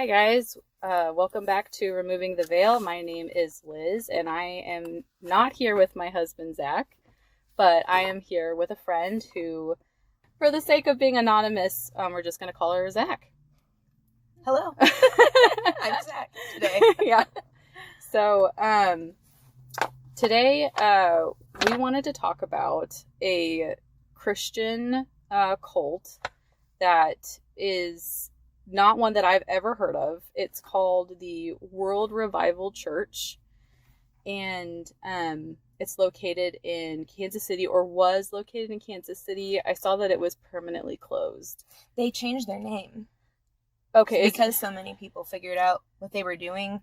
Hi guys, welcome back to Removing the Veil. My name is Liz, and I am not here with my husband Zach, but I am here with a friend who, for the sake of being anonymous, we're just going to call her Zach. Hello, I'm Zach today. Yeah. So today we wanted to talk about a Christian cult that is not one that I've ever heard of. It's called the World Revival Church, and it's located in Kansas City, or was located in Kansas City. I saw that it was permanently closed. They changed their name. Okay. Because so many people figured out what they were doing.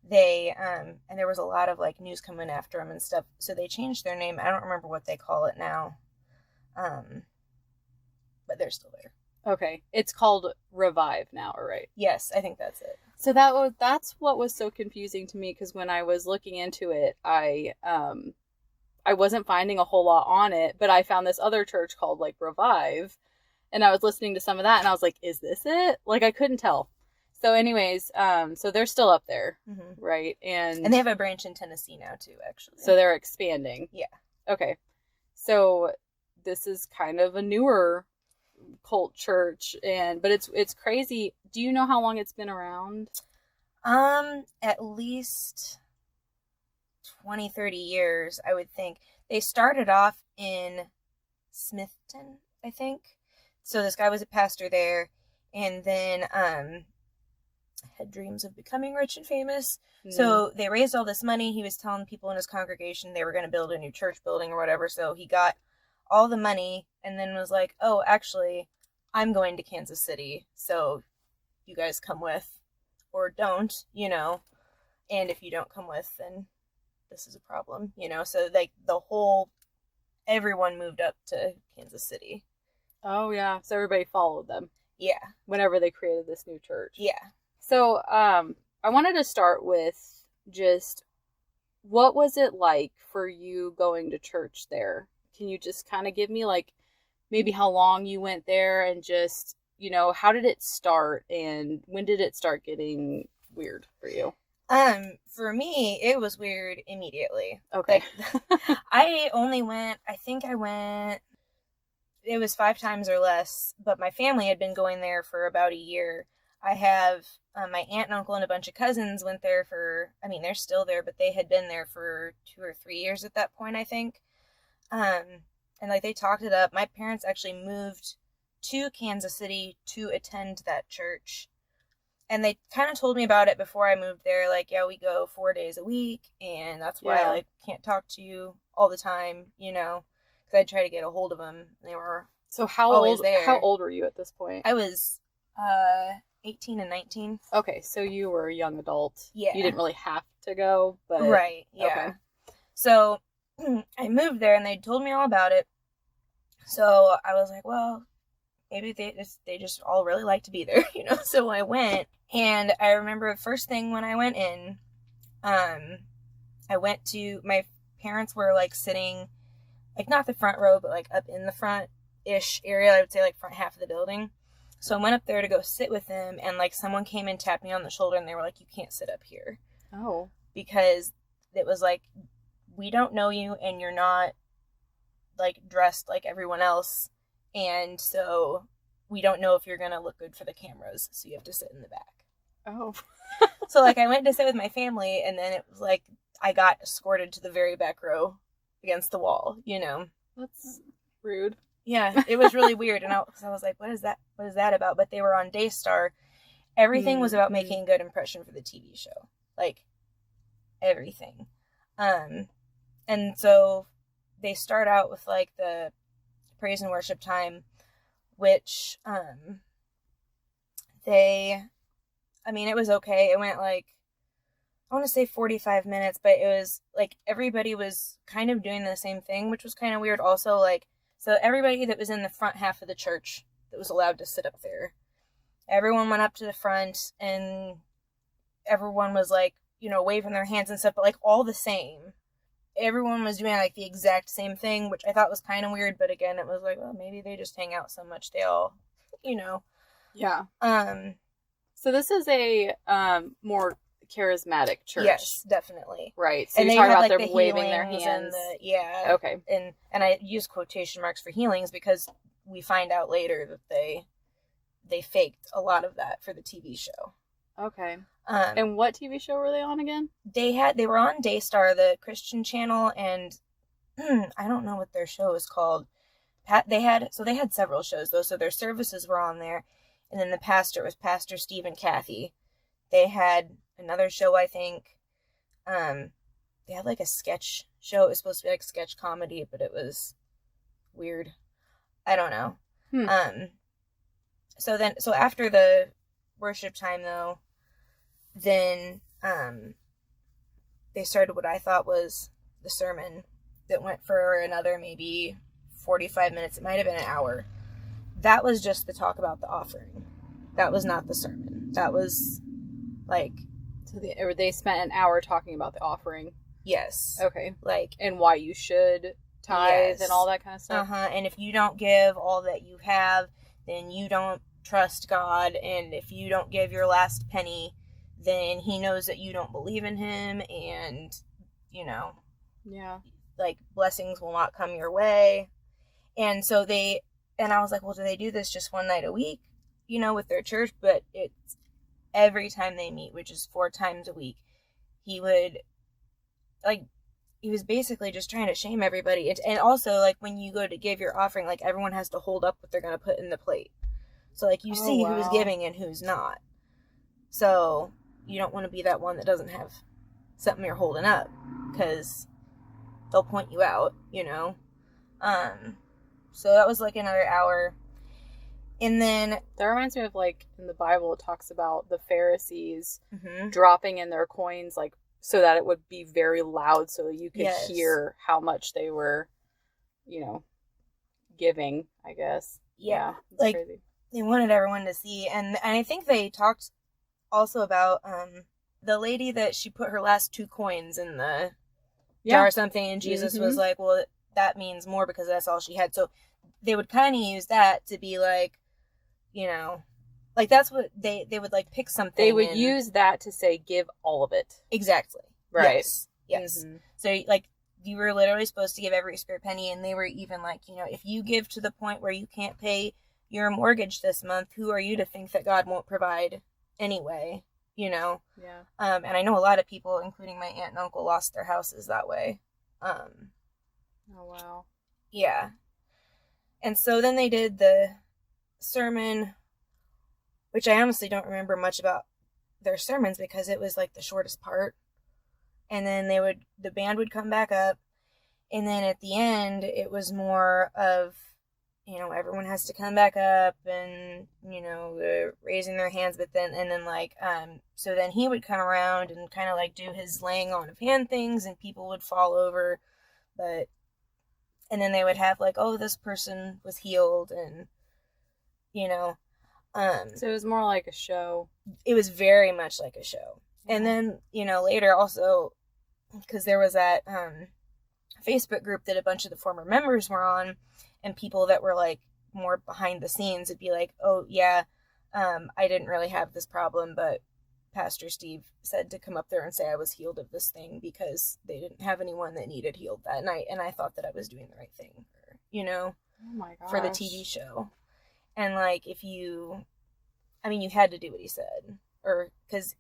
They, and there was a lot of, like, news coming after them and stuff. So they changed their name. I don't remember what they call it now. But they're still there. Okay. It's called Revive now, right? Yes, I think that's it. So that's what was so confusing to me, because when I was looking into it, I wasn't finding a whole lot on it, but I found this other church called, like, Revive, and I was listening to some of that, and I was like, is this it? Like, I couldn't tell. So anyways, so they're still up there, Mm-hmm. right? And they have a branch in Tennessee now, too, actually. So they're expanding. Yeah. Okay. So this is kind of a newer cult church, but it's crazy. Do you know how long it's been around? At least 20, 30 years, I would think. They started off in Smithton, I think. So this guy was a pastor there, and then had dreams of becoming rich and famous. Mm. So they raised all this money. He was telling people in his congregation they were going to build a new church building or whatever. So he got all the money and then was like, oh, actually, I'm going to Kansas City, so you guys come with or don't, and if you don't come with, then this is a problem, so like everyone moved up to Kansas City. Oh yeah, so everybody followed them. Yeah. Whenever they created this new church. Yeah. So I wanted to start with just, what was it like for you going to church there? Can you just kind of give me, like, maybe how long you went there, and just, how did it start, and when did it start getting weird for you? For me, it was weird immediately. Okay. Like, I went, it was 5 times or less, but my family had been going there for about a year. I have, my aunt and uncle and a bunch of cousins went there they're still there, but they had been there for 2 or 3 years at that point, I think. And like, they talked it up. My parents actually moved to Kansas City to attend that church. And they kind of told me about it before I moved there. Like, yeah, we go 4 days a week, and that's why I can't talk to you all the time, because I'd try to get a hold of them. And they were always there. How old were you at this point? I was 18 and 19. Okay, so you were a young adult. Yeah. You didn't really have to go, but... Right, yeah. Okay. So I moved there, and they told me all about it. So I was like, well, maybe they just all really like to be there, So I went, and I remember the first thing when I went in, I went to, my parents were, like, sitting, like, not the front row, but, like, up in the front-ish area, I would say, like, front half of the building. So I went up there to go sit with them, and, like, someone came and tapped me on the shoulder, and they were like, you can't sit up here. Oh. Because it was like, we don't know you, and you're not, like, dressed like everyone else, and so we don't know if you're gonna look good for the cameras, so you have to sit in the back. Oh. So, like, I went to sit with my family, and then it was like I got escorted to the very back row against the wall, That's rude. Yeah, it was really weird, and I was like, what is that about? But they were on Daystar. Everything was about making a good impression for the TV show, like, everything. And so they start out with, like, the praise and worship time, which, it was okay. It went, like, I want to say 45 minutes, but it was, like, everybody was kind of doing the same thing, which was kind of weird also, like, so everybody that was in the front half of the church that was allowed to sit up there, everyone went up to the front, and everyone was, like, waving their hands and stuff, but, like, all the same. Everyone was doing, like, the exact same thing, which I thought was kind of weird, but again, it was like, well, maybe they just hang out so much they all, Yeah. So this is a more charismatic church. Yes, definitely. Right. So And you they talk had, about like, them the waving their healings hands. Okay. Okay. And I use quotation marks for healings because we find out later that they faked a lot of that for the TV show. Okay. And what TV show were they on again? They were on Daystar, the Christian channel, and I don't know what their show is called. They had several shows though, so their services were on there, and then the pastor was Pastor Steve and Kathy. They had another show, I think. They had like a sketch show. It was supposed to be like sketch comedy, but it was weird. I don't know. So after the worship time though, then they started what I thought was the sermon that went for another maybe 45 minutes. It might have been an hour. That was just the talk about the offering. That was not the sermon. That was like... So they spent an hour talking about the offering. Yes. Okay. Like... And why you should tithe and all that kind of stuff. And if you don't give all that you have, then you don't trust God. And if you don't give your last penny, then he knows that you don't believe in him. And, Yeah. Like, blessings will not come your way. And so I was like, well, do they do this just one night a week, with their church? But it's every time they meet, which is 4 times a week, he was basically just trying to shame everybody. And also, like, when you go to give your offering, like, everyone has to hold up what they're going to put in the plate. So, like, you see who's giving and who's not. So, you don't want to be that one that doesn't have something you're holding up, because they'll point you out, So that was like another hour. And then... That reminds me of, like, in the Bible, it talks about the Pharisees dropping in their coins, like, so that it would be very loud so you could hear how much they were, giving, I guess. Yeah. Like, crazy. They wanted everyone to see. And I think they talked also about the lady that she put her last 2 coins in the jar or something, and Jesus was like, well, that means more because that's all she had. So they would kind of use that to be like, like that's what they would like pick something. They would use that to say, give all of it. Exactly. Right. Yes. So like you were literally supposed to give every spare penny, and they were even like, if you give to the point where you can't pay your mortgage this month, who are you to think that God won't provide anyway? Yeah. And I know a lot of people, including my aunt and uncle, lost their houses that way. Oh, wow. Yeah. And so then they did the sermon, which I honestly don't remember much about their sermons because it was like the shortest part. And then the band would come back up. And then at the end, it was more of, everyone has to come back up and, raising their hands. But then, so then he would come around and kind of like do his laying on of hand things, and people would fall over. And then they would have like, oh, this person was healed, and, so it was more like a show. It was very much like a show. And then, later also, because there was that Facebook group that a bunch of the former members were on, and people that were like more behind the scenes would be like, oh yeah, I didn't really have this problem, but Pastor Steve said to come up there and say I was healed of this thing because they didn't have anyone that needed healed that night, and I thought that I was doing the right thing, oh my gosh, for the TV show. And like, you had to do what he said, or because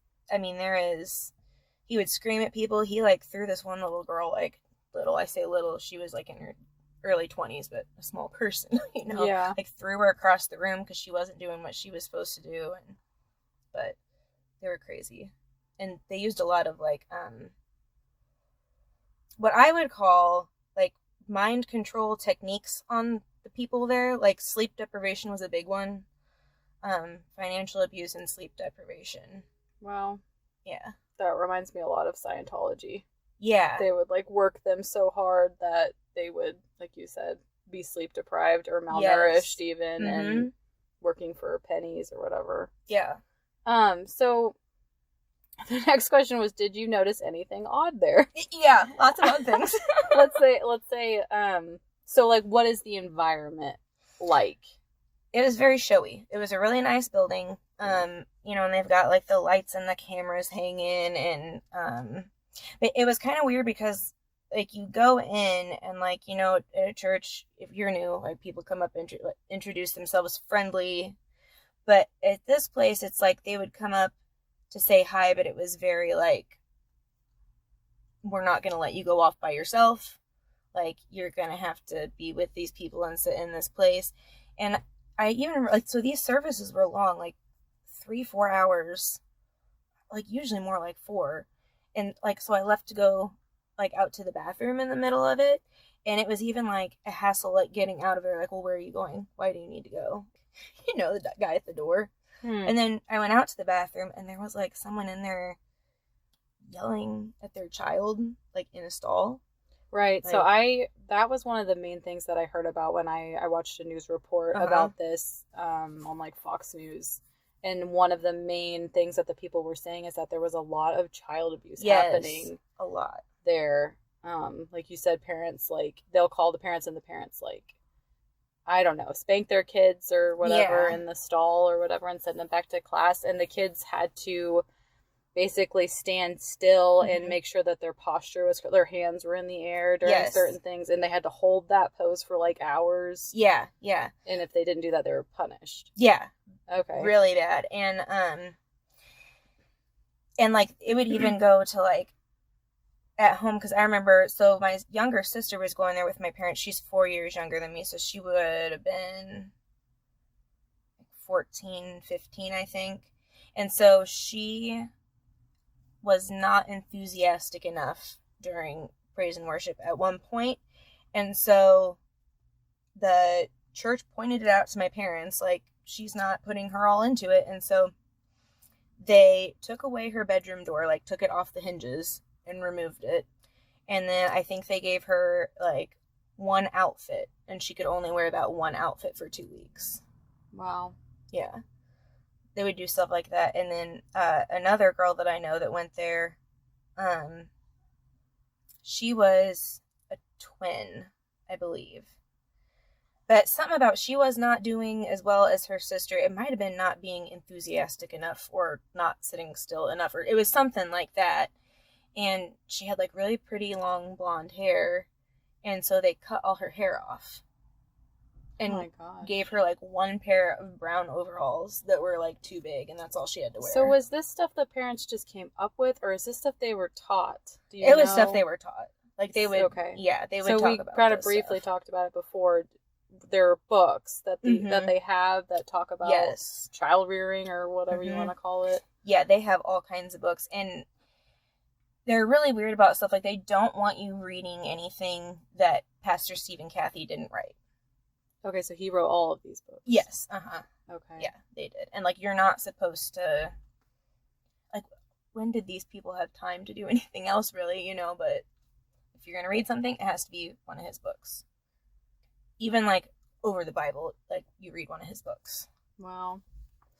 he would scream at people. He like threw this one little girl, like I say little, she was like in her early 20s, but a small person, yeah, like threw her across the room because she wasn't doing what she was supposed to do. But they were crazy, and they used a lot of like what I would call like mind control techniques on the people there. Like sleep deprivation was a big one, financial abuse and sleep deprivation. Wow. Yeah, that reminds me a lot of Scientology. Yeah, they would like work them so hard that they would, like you said, be sleep deprived or malnourished even, and working for pennies or whatever. Yeah. So the next question was, did you notice anything odd there? Yeah, lots of odd things. let's say, so like, what is the environment like? It was very showy. It was a really nice building. You know, and they've got like the lights and the cameras hanging, and but it was kind of weird because like you go in and like, you know, at a church, if you're new, like people come up and introduce themselves friendly, but at this place it's like they would come up to say hi, but it was very like, we're not going to let you go off by yourself, like you're going to have to be with these people and sit in this place. And I even like, so these services were long, like 3-4 hours, like usually more like 4. And like, so I left to go like out to the bathroom in the middle of it, and it was even like a hassle like getting out of there, like, well, where are you going, why do you need to go, you know, the guy at the door. And then I went out to the bathroom, and there was like someone in there yelling at their child like in a stall. Right. Like, so that was one of the main things that I heard about when I watched a news report about this on like Fox News. And one of the main things that the people were saying is that there was a lot of child abuse happening. A lot. There. Like you said, parents, like, they'll call the parents, and the parents, like, I don't know, spank their kids or whatever in the stall or whatever and send them back to class. And the kids had to basically stand still and make sure that their posture was, their hands were in the air during certain things. And they had to hold that pose for like hours. Yeah. And if they didn't do that, they were punished. Yeah. Okay. Really bad. And like it would even go to like at home, because I remember, so my younger sister was going there with my parents. She's 4 years younger than me, so she would have been 14, 15, I think. And so she was not enthusiastic enough during praise and worship at one point. And so the church pointed it out to my parents, like, she's not putting her all into it. And so they took away her bedroom door, like took it off the hinges and removed it. And then I think they gave her like one outfit, and she could only wear that one outfit for 2 weeks. Wow. Yeah. They would do stuff like that. And then another girl that I know that went there, she was a twin, I believe. But something about she was not doing as well as her sister. It might have been not being enthusiastic enough or not sitting still enough, or it was something like that. And she had like really pretty long blonde hair, and so they cut all her hair off and gave her like one pair of brown overalls that were like too big, and that's all she had to wear. So was this stuff the parents just came up with, or is this stuff they were taught? It was stuff they were taught. Like they would, yeah, they would talk about. So we kind of briefly talked about it before. There are books that that they have that talk about child rearing or whatever you want to call it. Yeah, they have all kinds of books, and they're really weird about stuff. Like, they don't want you reading anything that Pastor Steve and Kathy didn't write. Okay, so he wrote all of these books. Yes. Okay. Yeah, they did. And like, you're not supposed to, like, when did these people have time to do anything else, really, you know? But if you're gonna read something, it has to be one of his books. Even like over the Bible, like, you read one of his books. Wow.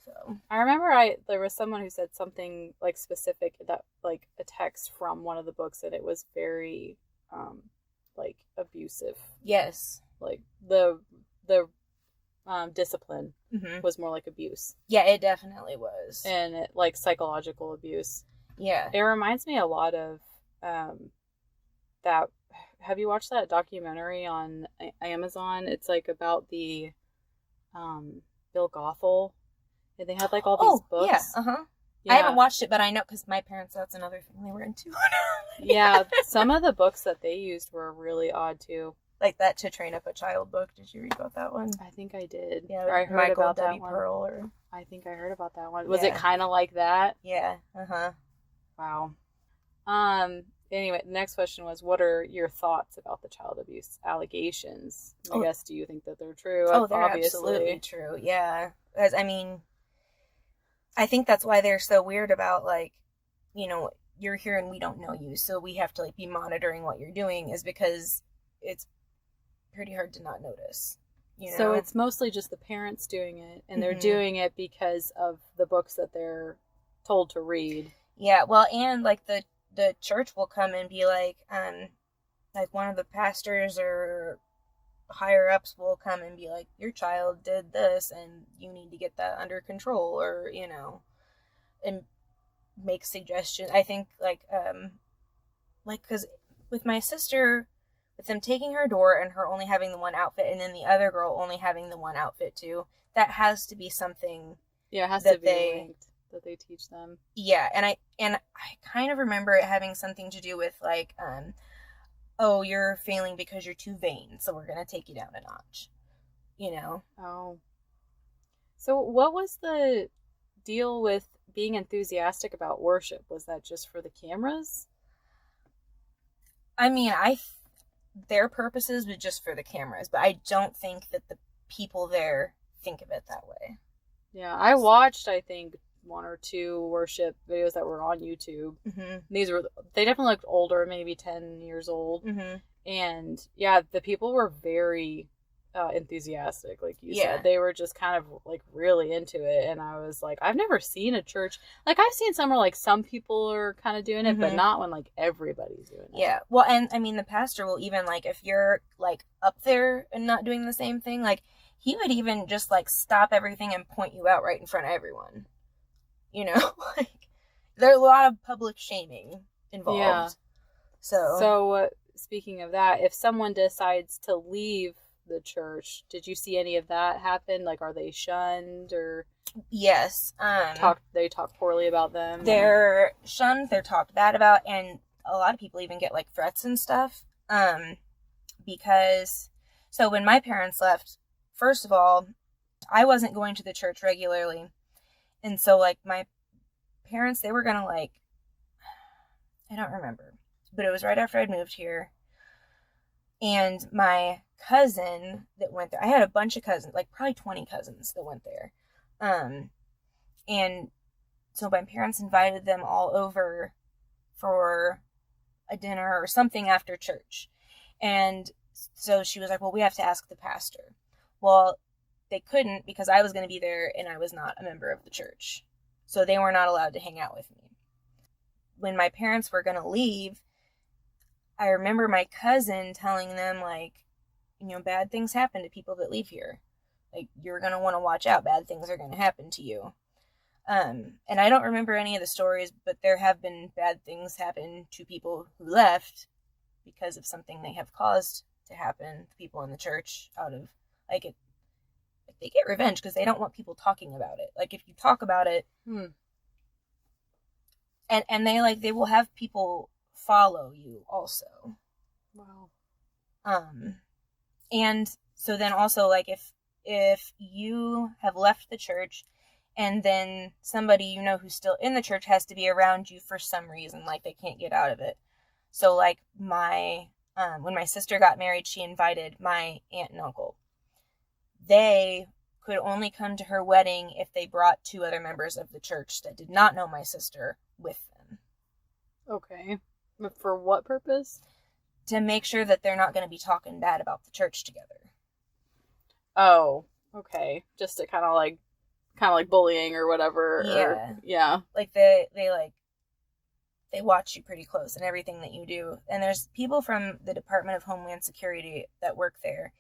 So I remember there was someone who said something like specific, that like a text from one of the books, and it was very like abusive. Yes. Like the discipline was more like abuse. Yeah, it definitely was. And it, like psychological abuse. Yeah. It reminds me a lot of that. Have you watched that documentary on Amazon? It's like about the Bill Gothel. And they had like all these books. Yeah, yeah. I haven't watched it, but I know, because my parents, that's another thing they were into. Yeah, some of the books that they used were really odd too. Like that To Train Up a Child book. Did you read about that one? I think I did. Yeah, or I heard Michael about W. that one. Pearl, or I think I heard about that one. Was it kind of like that? Yeah. Wow. Anyway, the next question was, what are your thoughts about the child abuse allegations? I guess, do you think that they're true? Oh, they're absolutely true. Yeah. Because, I mean, I think that's why they're so weird about, like, you know, you're here and we don't know you, so we have to, like, be monitoring what you're doing, is because it's pretty hard to not notice. You know? So it's mostly just the parents doing it, and they're doing it because of the books that they're told to read. Yeah, well, and, like, the church will come and be like one of the pastors or higher ups will come and be like, your child did this and you need to get that under control, or, and make suggestions. I think because with my sister, with them taking her door and her only having the one outfit and then the other girl only having the one outfit too, that has to be something. Yeah, it has to be linked, that they teach them. Yeah, and I kind of remember it having something to do with like, oh, you're failing because you're too vain, so we're gonna take you down a notch. Oh. So what was the deal with being enthusiastic about worship? Was that just for the cameras? I mean, their purposes was just for the cameras, but I don't think that the people there think of it that way. Yeah, I watched, I think, 1 or 2 worship videos that were on YouTube. Mm-hmm. They definitely looked older, maybe 10 years old. Mm-hmm. And yeah, the people were very enthusiastic, like you said. They were just kind of like really into it, and I was like, I've never seen a church, like I've seen somewhere like some people are kind of doing it, but not when like everybody's doing it. Yeah, well, and I mean the pastor will even, like, if you're like up there and not doing the same thing, like he would even just like stop everything and point you out right in front of everyone. Like there's a lot of public shaming involved. Yeah. So speaking of that, if someone decides to leave the church, did you see any of that happen? Like, are they shunned, or yes, they talk poorly about them? They're shunned, they're talked bad about, and a lot of people even get like threats and stuff. Because so when my parents left, first of all, I wasn't going to the church regularly, and so like my parents, they were gonna like, I don't remember, but it was right after I'd moved here. And my cousin that went there, I had a bunch of cousins, like probably 20 cousins that went there. And so my parents invited them all over for a dinner or something after church. And so she was like, well, we have to ask the pastor. Well, they couldn't because I was going to be there and I was not a member of the church. So they were not allowed to hang out with me. When my parents were going to leave, I remember my cousin telling them, like, bad things happen to people that leave here. Like, you're going to want to watch out. Bad things are going to happen to you. And I don't remember any of the stories, but there have been bad things happen to people who left because of something they have caused to happen to people in the church out of, like, it. Like, they get revenge because they don't want people talking about it. Like, if you talk about it, and they will have people follow you also. Wow. And so then also, like, if you have left the church and then somebody who's still in the church has to be around you for some reason, like they can't get out of it. So like when my sister got married, she invited my aunt and uncle. They could only come to her wedding if they brought 2 other members of the church that did not know my sister with them. Okay. But for what purpose? To make sure that they're not going to be talking bad about the church together. Oh, okay. Just to kind of like bullying or whatever. Yeah. Yeah. Like they watch you pretty close in everything that you do. And there's people from the Department of Homeland Security that work there.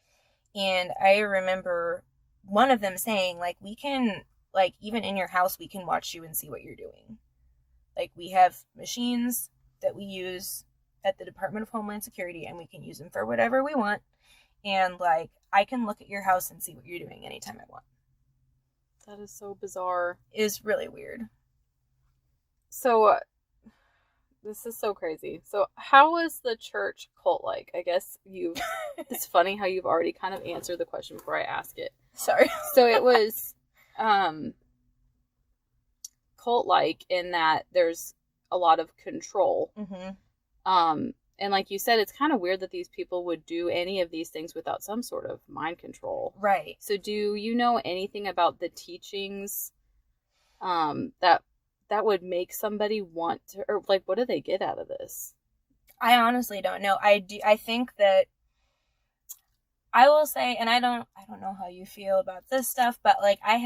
And I remember one of them saying, like, we can, like, even in your house, we can watch you and see what you're doing. Like, we have machines that we use at the Department of Homeland Security, and we can use them for whatever we want. And, like, I can look at your house and see what you're doing anytime I want. That is so bizarre. It is really weird. So, this is so crazy. So, how was the church cult like? I guess it's funny how you've already kind of answered the question before I ask it. Sorry. So, it was cult-like in that there's a lot of control. Mm-hmm. And like you said, it's kind of weird that these people would do any of these things without some sort of mind control. Right. So do you know anything about the teachings that would make somebody want to, or like, what do they get out of this? I honestly don't know. I think that I will say, and I don't know how you feel about this stuff, but like I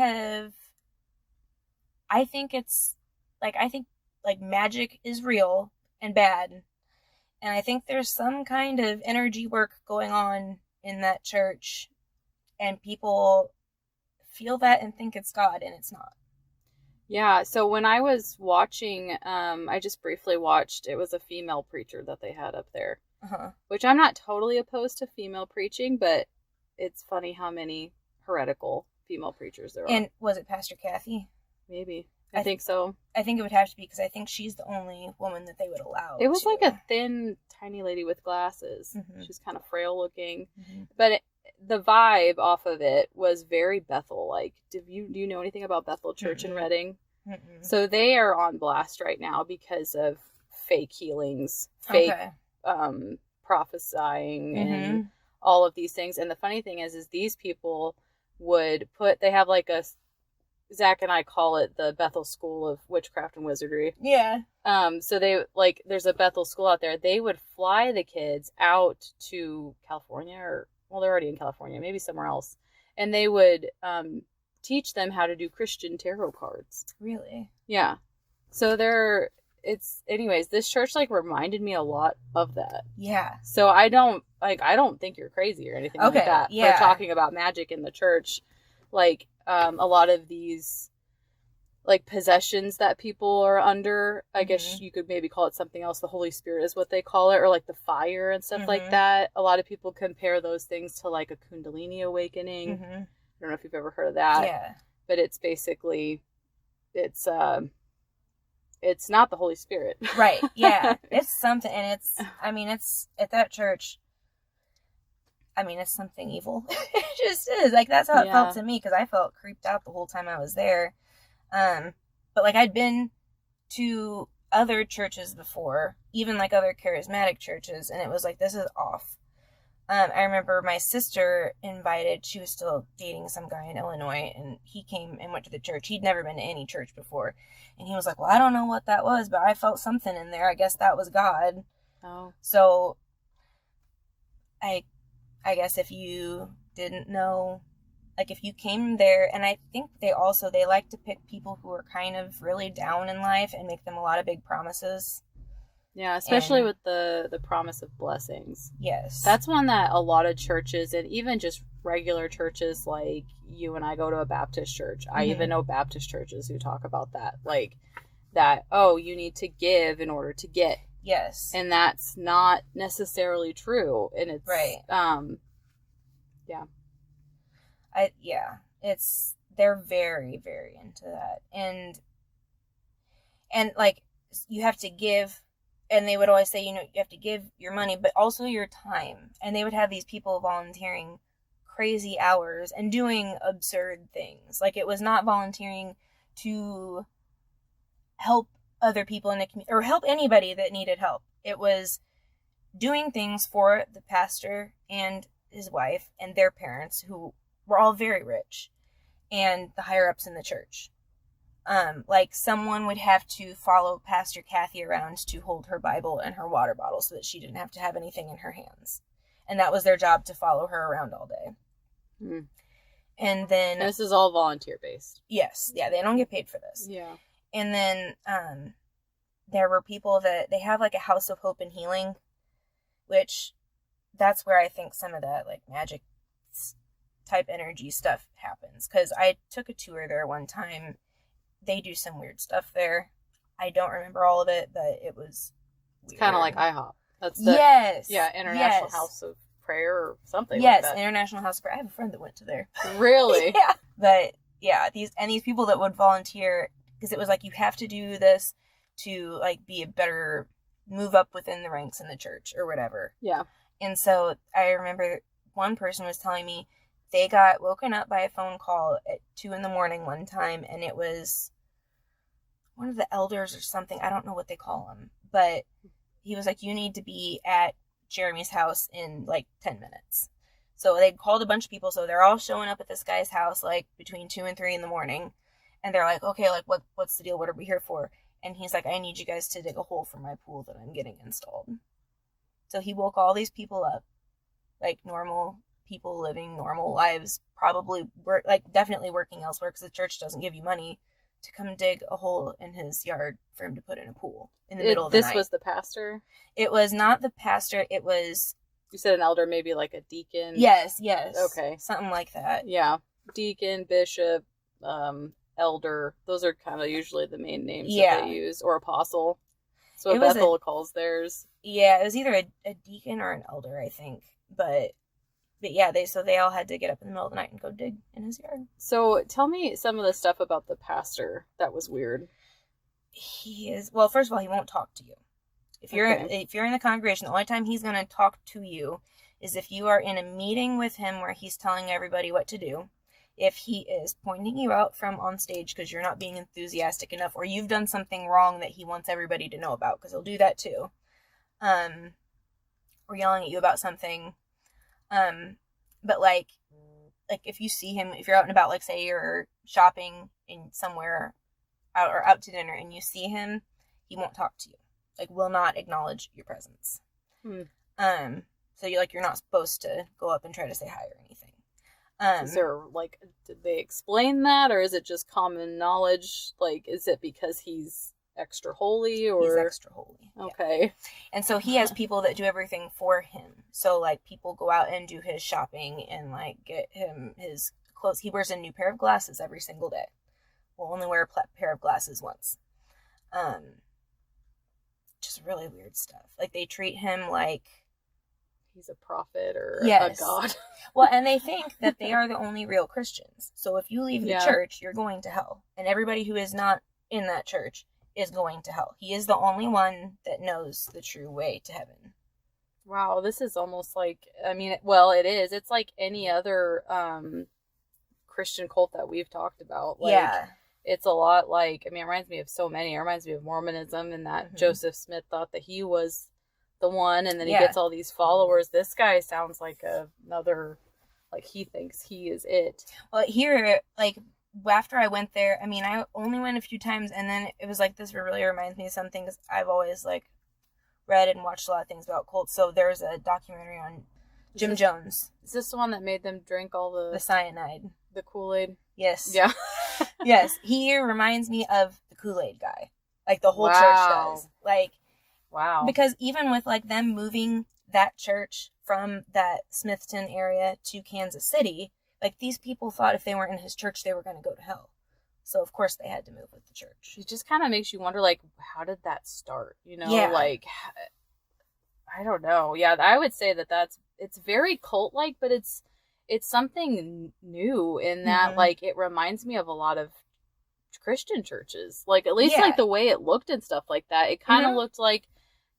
think magic is real and bad. And I think there's some kind of energy work going on in that church, and people feel that and think it's God, and it's not. Yeah, so when I was watching, I just briefly watched, it was a female preacher that they had up there, which I'm not totally opposed to female preaching, but it's funny how many heretical female preachers there are. And was it Pastor Kathy? Maybe. I think so. I think it would have to be, because I think she's the only woman that they would allow. It was like a thin, tiny lady with glasses. She's kind of frail looking. But the vibe off of it was very Bethel-like. Do you know anything about Bethel Church in Reading? So they are on blast right now because of fake healings, fake prophesying, and all of these things. And the funny thing is these people would they have like Zach and I call it the Bethel School of Witchcraft and Wizardry. Yeah. So they, there's a Bethel school out there. They would fly the kids out to California, or, well, they're already in California, maybe somewhere else. And they would teach them how to do Christian tarot cards. Really? Yeah. So anyways, this church, reminded me a lot of that. Yeah. So I don't think you're crazy or anything like that. Yeah. For talking about magic in the church. A lot of these possessions that people are under, I guess you could maybe call it something else. The Holy Spirit is what they call it, or the fire and stuff like that. A lot of people compare those things to a Kundalini awakening. I don't know if you've ever heard of that. Yeah. But it's basically, it's not the Holy Spirit. Right. Yeah. It's something, and it's at that church, it's something evil. It just is. That's how it felt to me, because I felt creeped out the whole time I was there. But I'd been to other churches before, even other charismatic churches, and it was this is off. I remember my sister she was still dating some guy in Illinois, and he came and went to the church. He'd never been to any church before. And he was like, well, I don't know what that was, but I felt something in there. I guess that was God. Oh. So I guess if you didn't know, if you came there, and I think they like to pick people who are kind of really down in life and make them a lot of big promises. Yeah, especially with the promise of blessings. Yes. That's one that a lot of churches, and even just regular churches like you and I go to a Baptist church. I even know Baptist churches who talk about that. You need to give in order to get. Yes. And that's not necessarily true. And it's right. Yeah. They're very, very into that. And you have to give, and they would always say, you have to give your money, but also your time. And they would have these people volunteering crazy hours and doing absurd things. It was not volunteering to help other people in the community or help anybody that needed help. It was doing things for the pastor and his wife and their parents, who were all very rich, and the higher ups in the church. Someone would have to follow Pastor Kathy around to hold her Bible and her water bottle so that she didn't have to have anything in her hands. And that was their job, to follow her around all day. And then... This is all volunteer based. Yes. Yeah, they don't get paid for this. Yeah. And then there were people that they have a house of hope and healing, which that's where I think some of that magic type energy stuff happens. Because I took a tour there one time. They do some weird stuff there. I don't remember all of it, but it was weird. It's kind of like IHOP. That's yes. Yeah, International House of Prayer or something like that. Yes, International House of Prayer. I have a friend that went to there. Really? Yeah. But yeah, these people that would volunteer, because it was you have to do this to be a better, move up within the ranks in the church or whatever. Yeah. And so I remember one person was telling me they got woken up by a phone call at 2 a.m. one time, and it was one of the elders or something. I don't know what they call them, but he was like, you need to be at Jeremy's house in 10 minutes. So they called a bunch of people. So they're all showing up at this guy's house, between 2 and 3 a.m. And they're like, okay, what's the deal? What are we here for? And he's like, I need you guys to dig a hole for my pool that I'm getting installed. So he woke all these people up, normal people living normal lives, probably definitely working elsewhere, because the church doesn't give you money, to come dig a hole in his yard for him to put in a pool in the middle of the night. This was the pastor? It was not the pastor. It was You said an elder, maybe like a deacon. Yes. Okay. Something like that. Yeah. Deacon, bishop, elder. Those are kind of usually the main names that they use, or apostle. So what Bethel calls theirs. Yeah, it was either a deacon or an elder, I think. But yeah, they all had to get up in the middle of the night and go dig in his yard. So tell me some of the stuff about the pastor that was weird. Well, first of all, he won't talk to you. If you're in the congregation, the only time he's going to talk to you is if you are in a meeting with him where he's telling everybody what to do. If he is pointing you out from on stage because you're not being enthusiastic enough, or you've done something wrong that he wants everybody to know about, because he'll do that too. Or yelling at you about something. But like if you see him, if you're out and about, like say you're shopping in somewhere out to dinner and you see him, he won't talk to you. Like, will not acknowledge your presence. So you're not supposed to go up and try to say hi or anything. Is there, like, did they explain that, or is it just common knowledge? Like, is it because he's extra holy, or? He's extra holy. Okay. Yeah. And so he has people that do everything for him. So, like, people go out and do his shopping and, like, get him his clothes. He wears a new pair of glasses every single day. Will only wear a pair of glasses once. Just really weird stuff. Like, they treat him like he's a prophet or a god. Well, and they think that they are the only real Christians. So if you leave the church, you're going to hell. And everybody who is not in that church is going to hell. He is the only one that knows the true way to heaven. Wow, this is almost like, it is. It's like any other Christian cult that we've talked about. Like, it's a lot like, it reminds me of so many. It reminds me of Mormonism, and that Joseph Smith thought that he was the one, and then he gets all these followers. This guy sounds like another, like, he thinks he is it. Well, here, like, after I went there, I only went a few times, and then it was like, this really reminds me of something, because I've always, like, read and watched a lot of things about cults. So there's a documentary on Jim Jones. Is this the one that made them drink all the cyanide? The Kool-Aid? Yes. Yeah. Yes. He reminds me of the Kool-Aid guy. Like, the whole church does. Like, wow. Because even with, like, them moving that church from that Smithton area to Kansas City, like, these people thought if they weren't in his church, they were going to go to hell. So, of course, they had to move with the church. It just kind of makes you wonder, like, how did that start? You know? Yeah. Like, I don't know. Yeah, I would say it's very cult-like, but it's something new in that, like, it reminds me of a lot of Christian churches. Like, at least, like, the way it looked and stuff like that. It kind of looked like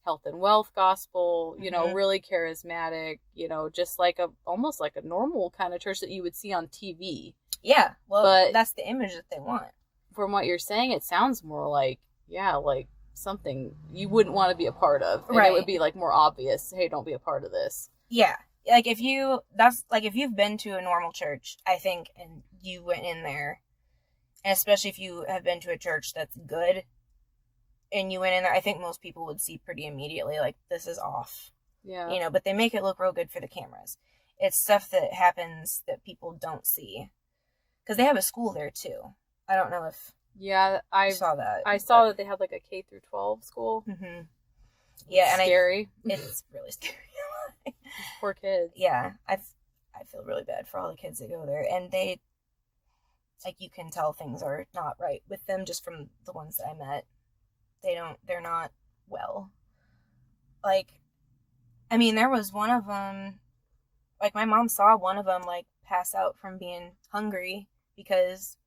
health and wealth gospel, you know, really charismatic, you know, just like almost like a normal kind of church that you would see on TV. Yeah, well, but that's the image that they want. From what you're saying, it sounds more like, like something you wouldn't want to be a part of. And it would be, like, more obvious, hey, don't be a part of this. Yeah. Like, if you've been to a normal church, I think, and you went in there, and especially if you have been to a church that's good, and you went in there, I think most people would see pretty immediately, like, this is off. Yeah. You know, but they make it look real good for the cameras. It's stuff that happens that people don't see. Because they have a school there, too. I don't know if I saw that. I saw that they had, like, a K through 12 school. Mm-hmm. Yeah, and scary. It's really scary. Poor kids. Yeah, I feel really bad for all the kids that go there, and they, like, you can tell things are not right with them just from the ones that I met. They're not well. Like, there was one of them, like, my mom saw one of them, like, pass out from being hungry, because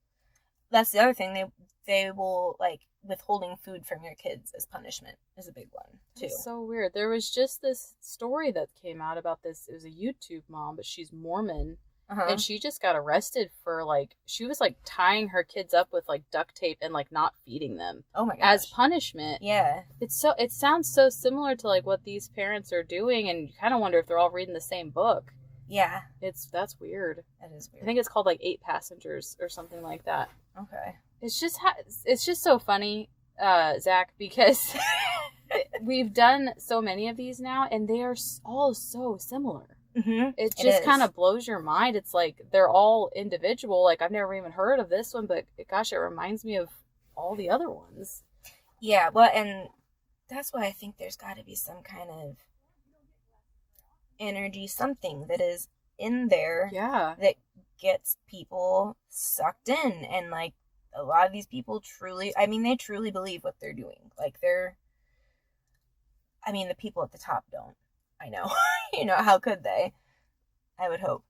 that's the other thing, they will, like, withholding food from your kids as punishment is a big one too. It's so weird. There was just this story that came out about this. It was a YouTube mom, but she's Mormon, and she just got arrested for, like, she was, like, tying her kids up with, like, duct tape and, like, not feeding them. Oh my gosh. As punishment. Yeah. It sounds so similar to, like, what these parents are doing, and you kind of wonder if they're all reading the same book. Yeah. That's weird. That is weird. I think it's called, like, 8 Passengers or something like that. Okay. It's just so funny, Zach, because we've done so many of these now, and they are all so similar. Mm-hmm. It just kind of blows your mind. It's like they're all individual. Like, I've never even heard of this one, but gosh, it reminds me of all the other ones. Yeah, well, and that's why I think there's got to be some kind of energy, something that is in there Yeah. that gets people sucked in. And like a lot of these people truly, I mean, they truly believe what they're doing. Like the people at the top don't. I know. How could they? I would hope.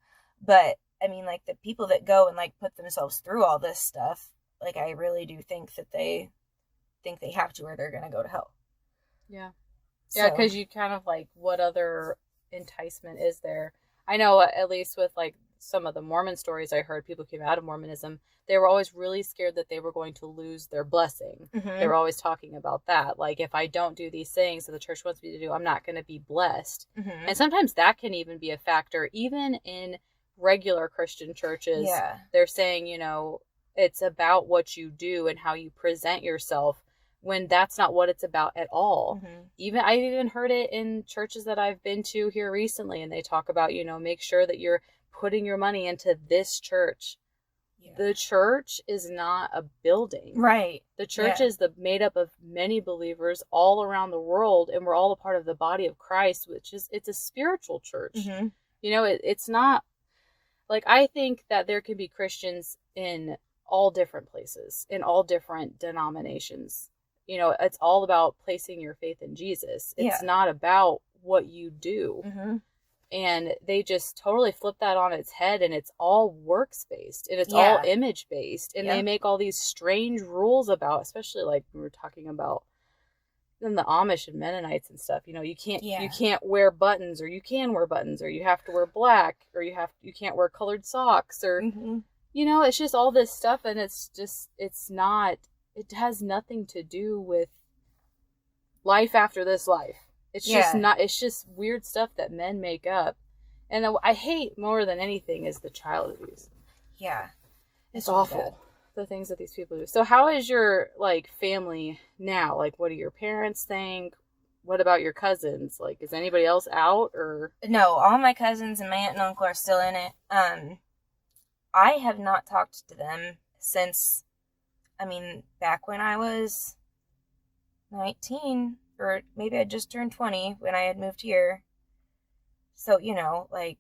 But I mean, like the people that go and like put themselves through all this stuff, like I really do think that they think they have to, or they're gonna go to hell. Yeah. Yeah, because you kind of like, what other enticement is there? I know, at least with like some of the Mormon stories I heard, people came out of Mormonism, they were always really scared that they were going to lose their blessing. Mm-hmm. They were always talking about that. Like, if I don't do these things that the church wants me to do, I'm not going to be blessed. Mm-hmm. And sometimes that can even be a factor, even in regular Christian churches. Yeah. They're saying, it's about what you do and how you present yourself, when that's not what it's about at all. Mm-hmm. I've even heard it in churches that I've been to here recently, and they talk about, make sure that you're putting your money into this church. Yeah. The church is not a building. Right. The church is made up of many believers all around the world, and we're all a part of the body of Christ, it's a spiritual church. Mm-hmm. It's not, like, I think that there can be Christians in all different places, in all different denominations. It's all about placing your faith in Jesus. It's not about what you do. Mm-hmm. And they just totally flip that on its head, and it's all works based, and it's all image based, and they make all these strange rules about, especially like we were talking about then the Amish and Mennonites and stuff. You can't wear buttons, or you can wear buttons, or you have to wear black, or you can't wear colored socks, or it's just all this stuff, and it has nothing to do with life after this life. It's just weird stuff that men make up. And I hate more than anything is the child abuse. Yeah. It's awful. Bad. The things that these people do. So how is your like family now? Like, what do your parents think? What about your cousins? Like, is anybody else out, or? No, all my cousins and my aunt and uncle are still in it. I have not talked to them since, back when I was 19, or maybe I just turned 20 when I had moved here. So, like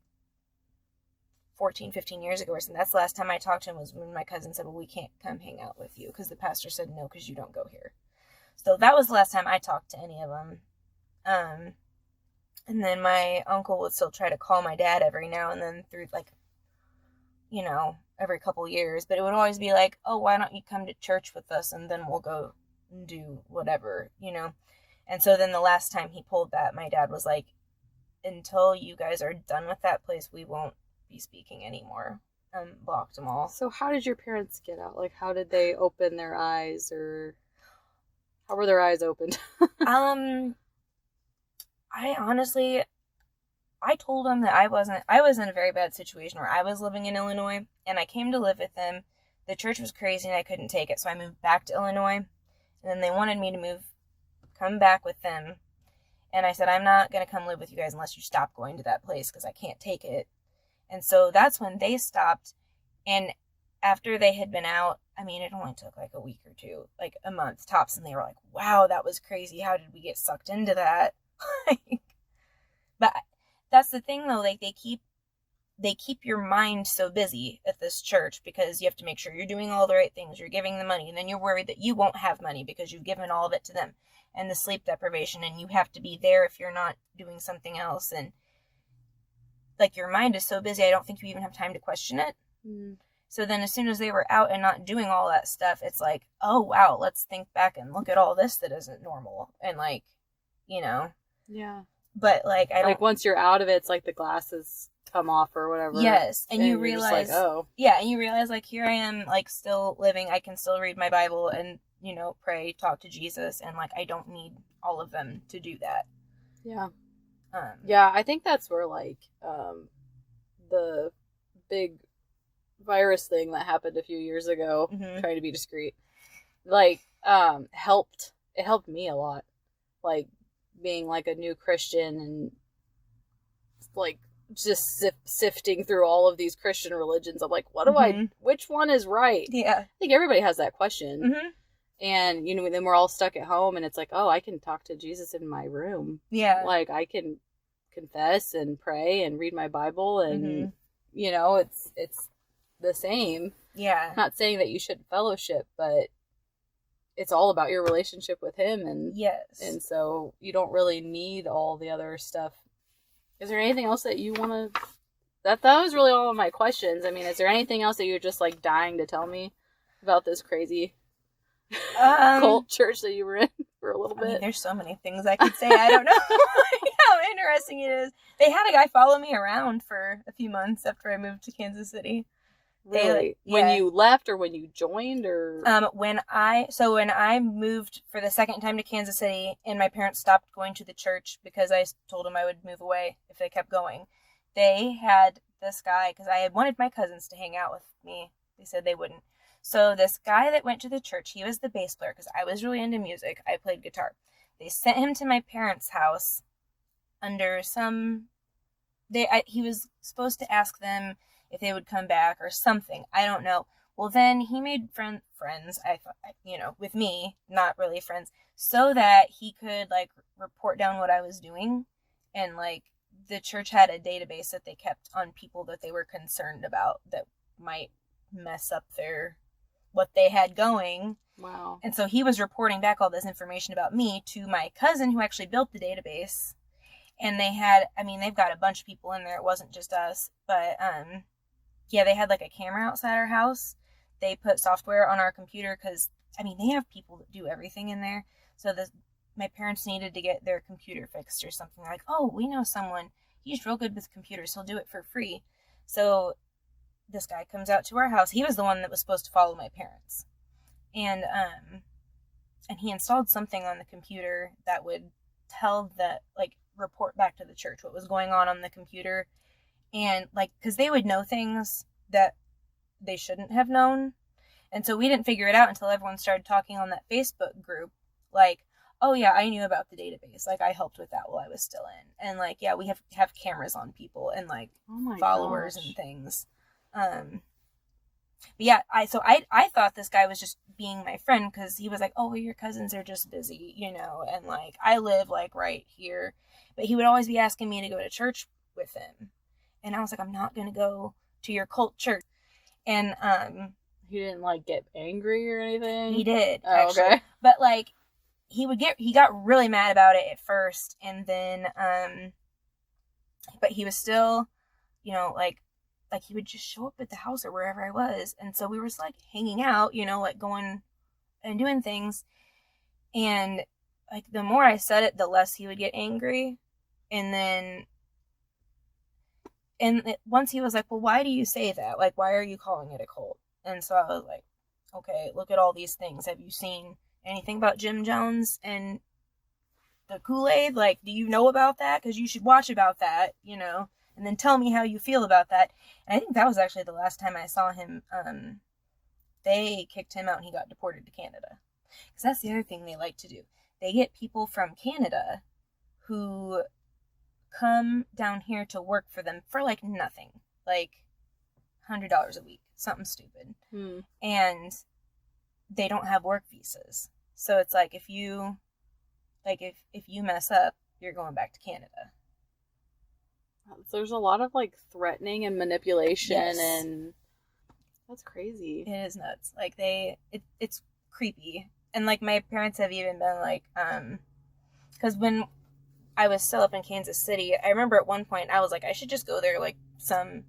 14, 15 years ago or something. That's the last time I talked to him, was when my cousin said, well, we can't come hang out with you because the pastor said no because you don't go here. So that was the last time I talked to any of them. And then my uncle would still try to call my dad every now and then through, like, every couple years. But it would always be like, oh, why don't you come to church with us, and then we'll go and do whatever, And so then the last time he pulled that, my dad was like, until you guys are done with that place, we won't be speaking anymore. Blocked them all. So how did your parents get out? Like, how did they open their eyes, or how were their eyes opened? I told them that I was in a very bad situation where I was living in Illinois, and I came to live with them. The church was crazy and I couldn't take it, so I moved back to Illinois, and then they wanted me to come back with them. And I said, I'm not going to come live with you guys unless you stop going to that place, because I can't take it. And so that's when they stopped. And after they had been out, it only took like a week or two, like a month tops. And they were like, wow, that was crazy. How did we get sucked into that? But that's the thing though. Like, they keep your mind so busy at this church because you have to make sure you're doing all the right things. You're giving the money, and then you're worried that you won't have money because you've given all of it to them. And the sleep deprivation, and you have to be there if you're not doing something else. And like, your mind is so busy, I don't think you even have time to question it. So then as soon as they were out and not doing all that stuff, it's like, oh wow, let's think back and look at all this that isn't normal. And like, yeah, but like, I don't, like, once you're out of it, it's like the glasses come off or whatever. Yes. And you realize, like, oh yeah, and you realize, like, here I am, like, still living. I can still read my Bible and pray, talk to Jesus, and like, I don't need all of them to do that. Yeah. Yeah, I think that's where, like, the big virus thing that happened a few years ago, trying to be discreet, like, helped me a lot. Like, being like a new Christian and like just sifting through all of these Christian religions. I'm like, which one is right? Yeah. I think everybody has that question. And, then we're all stuck at home, and it's like, oh, I can talk to Jesus in my room. Yeah. Like, I can confess and pray and read my Bible, and Mhm. you know, it's the same. Yeah. Not saying that you shouldn't fellowship, but it's all about your relationship with him, and Yes. and so you don't really need all the other stuff. Is there anything else that you want to? That was really all of my questions. I mean, is there anything else that you're just like dying to tell me about this crazy cult church that you were in for a little bit? I mean, there's so many things I could say. I don't know how interesting it is. They had a guy follow me around for a few months after I moved to Kansas City. Really? When you left, or when you joined, or when I moved for the second time to Kansas City, and my parents stopped going to the church because I told them I would move away if they kept going. They had this guy, because I had wanted my cousins to hang out with me. They said they wouldn't. So this guy that went to the church, he was the bass player, because I was really into music. I played guitar. They sent him to my parents' house under he was supposed to ask them if they would come back or something. I don't know. Well, then he made friends, I thought, with me, not really friends, so that he could, like, report down what I was doing. And, like, the church had a database that they kept on people that they were concerned about that might mess up what they had going. Wow. And so he was reporting back all this information about me to my cousin, who actually built the database. And they've got a bunch of people in there. It wasn't just us. But, yeah, they had, like, a camera outside our house. They put software on our computer because, they have people that do everything in there. So my parents needed to get their computer fixed or something. Like, oh, we know someone. He's real good with computers. He'll do it for free. So this guy comes out to our house. He was the one that was supposed to follow my parents. And he installed something on the computer that would report back to the church what was going on the computer. And, like, because they would know things that they shouldn't have known. And so we didn't figure it out until everyone started talking on that Facebook group. Like, oh, yeah, I knew about the database. Like, I helped with that while I was still in. And, like, yeah, we have cameras on people and, like, followers and things. But yeah, I thought this guy was just being my friend because he was like, oh, well, your cousins are just busy, and, like, I live, like, right here. But he would always be asking me to go to church with him. And I was like, I'm not going to go to your cult church. And he didn't, like, get angry or anything? He did, actually. Okay. But, like, he got really mad about it at first. And then, but he was still, like he would just show up at the house or wherever I was. And so we were just, like, hanging out, like, going and doing things. And, like, the more I said it, the less he would get angry. And then, once he was like, well, why do you say that? Like, why are you calling it a cult? And so I was like, okay, look at all these things. Have you seen anything about Jim Jones and the Kool-Aid? Like, do you know about that? Because you should watch about that, and then tell me how you feel about that. And I think that was actually the last time I saw him. They kicked him out and he got deported to Canada. Because that's the other thing they like to do. They get people from Canada who come down here to work for them for, like, nothing. Like, $100 a week. Something stupid. And they don't have work visas. So it's like, if you mess up, you're going back to Canada. There's a lot of, like, threatening and manipulation. Yes. And that's crazy. It is nuts. Like, it's creepy. And, like, my parents have even been like, because when I was still up in Kansas City, I remember at one point I was like, I should just go there, like, some,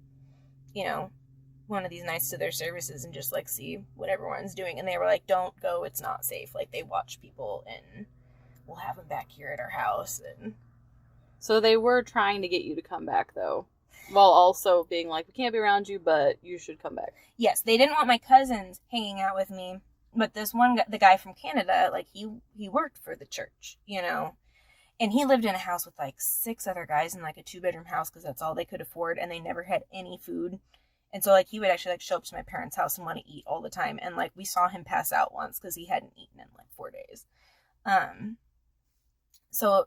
one of these nights to their services and just, like, see what everyone's doing. And they were like, don't go, it's not safe. Like, they watch people and we'll have them back here at our house. And so they were trying to get you to come back, though, while also being like, we can't be around you, but you should come back. Yes, they didn't want my cousins hanging out with me. But this one guy, the guy from Canada, like, he worked for the church, and he lived in a house with, like, 6 other guys in, like, a 2-bedroom house because that's all they could afford, and they never had any food. And so, like, he would actually, like, show up to my parents' house and want to eat all the time. And, like, we saw him pass out once because he hadn't eaten in, like, 4 days. So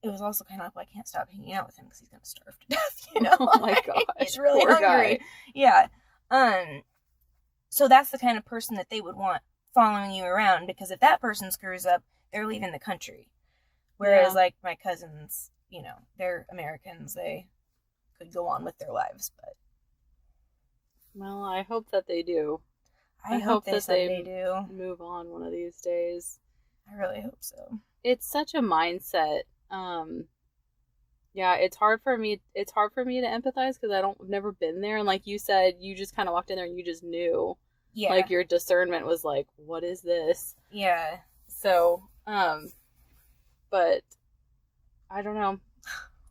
it was also kind of like, well, I can't stop hanging out with him because he's going to starve to death, Oh, my gosh. He's really Poor hungry. Guy. Yeah. So that's the kind of person that they would want following you around, because if that person screws up, they're leaving the country. Whereas, like, my cousins, they're Americans. They could go on with their lives, but. Well, I hope that they do. I hope that they do. Move on one of these days. I really hope so. It's such a mindset. Yeah, it's hard for me to empathize because I've never been there. And like you said, you just kind of walked in there and you just knew. Yeah. Like your discernment was like, what is this? Yeah. So, but I don't know.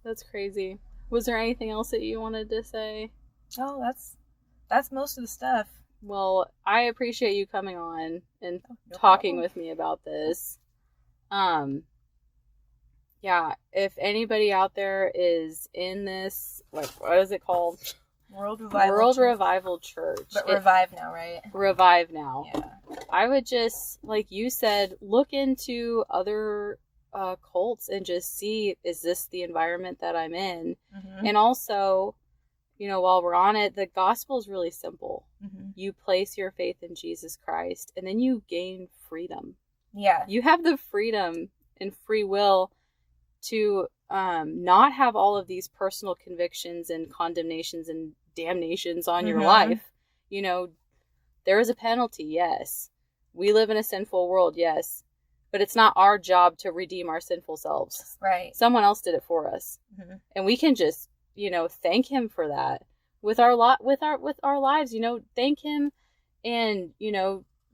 That's crazy. Was there anything else that you wanted to say? Oh, that's most of the stuff. Well, I appreciate you coming on and talking with me about this. Yeah, if anybody out there is in this, what is it called? World Revival Church. But Revive now, right? Revive now. Yeah. I would just, like you said, look into other cults and just see, is this the environment that I'm in? Mm-hmm. And also, while we're on it, the gospel is really simple. Mm-hmm. You place your faith in Jesus Christ, and then you gain freedom. Yeah. You have the freedom and free will to not have all of these personal convictions and condemnations and damnations on your life. There is a penalty, yes. We live in a sinful world, yes. But it's not our job to redeem our sinful selves. Right. Someone else did it for us. Mm-hmm. And we can just, thank him for that with our lives, thank him and,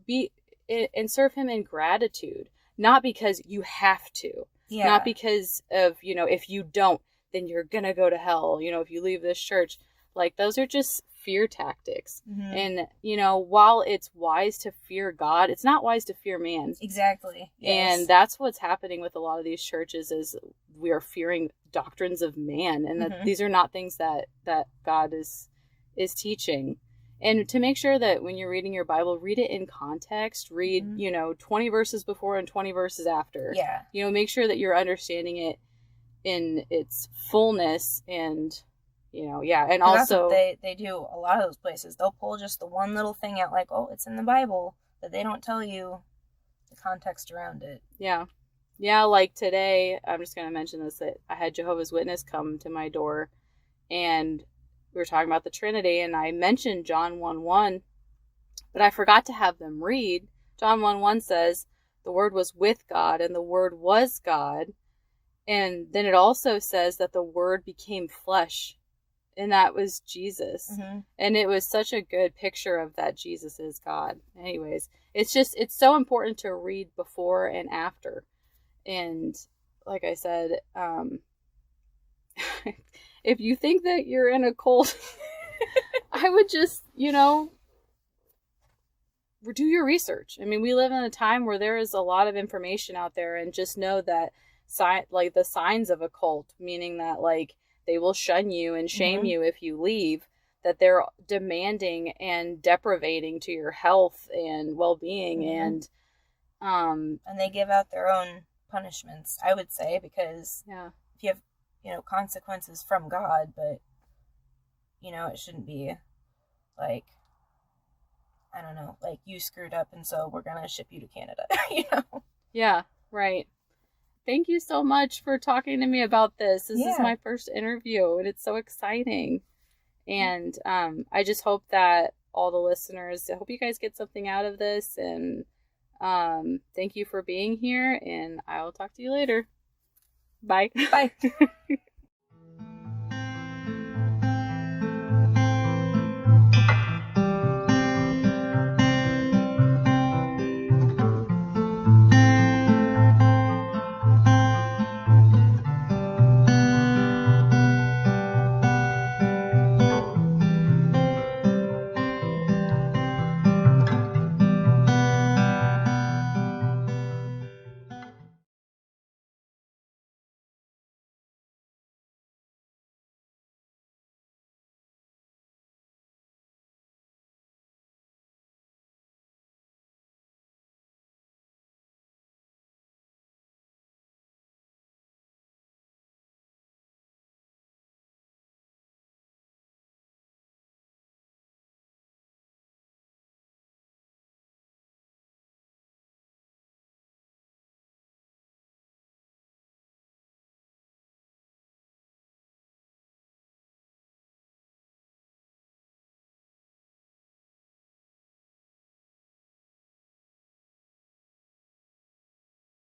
be and serve him in gratitude, not because you have to. Yeah. Not because of, if you don't, then you're going to go to hell, if you leave this church. Like, those are just fear tactics. Mm-hmm. And, while it's wise to fear God, it's not wise to fear man. Exactly. Yes. And that's what's happening with a lot of these churches is we are fearing doctrines of man. And that these are not things that God is teaching. And to make sure that when you're reading your Bible, read it in context. Read, 20 verses before and 20 verses after. Yeah. Make sure that you're understanding it in its fullness and, yeah. And also, that's what they do a lot of those places. They'll pull just the one little thing out like, oh, it's in the Bible, but they don't tell you the context around it. Yeah. Yeah, like today, I'm just going to mention this, that I had Jehovah's Witness come to my door and we were talking about the Trinity, and I mentioned John 1:1, but I forgot to have them read. John 1:1 says, the Word was with God, and the Word was God. And then it also says that the Word became flesh, and that was Jesus. Mm-hmm. And it was such a good picture of that Jesus is God. Anyways, it's so important to read before and after. And like I said, if you think that you're in a cult, I would just, do your research. I mean, we live in a time where there is a lot of information out there, and just know that the signs of a cult, meaning that like they will shun you and shame you if you leave, that they're demanding and deprivating to your health and well-being. And they give out their own punishments, I would say, because if you have consequences from God, but it shouldn't be like, I don't know, like you screwed up and so we're gonna ship you to Canada. Yeah, right. Thank you so much for talking to me about this. This is my first interview and it's so exciting. And I just hope that all the listeners, I hope you guys get something out of this, and thank you for being here, and I will talk to you later. Bye. Bye.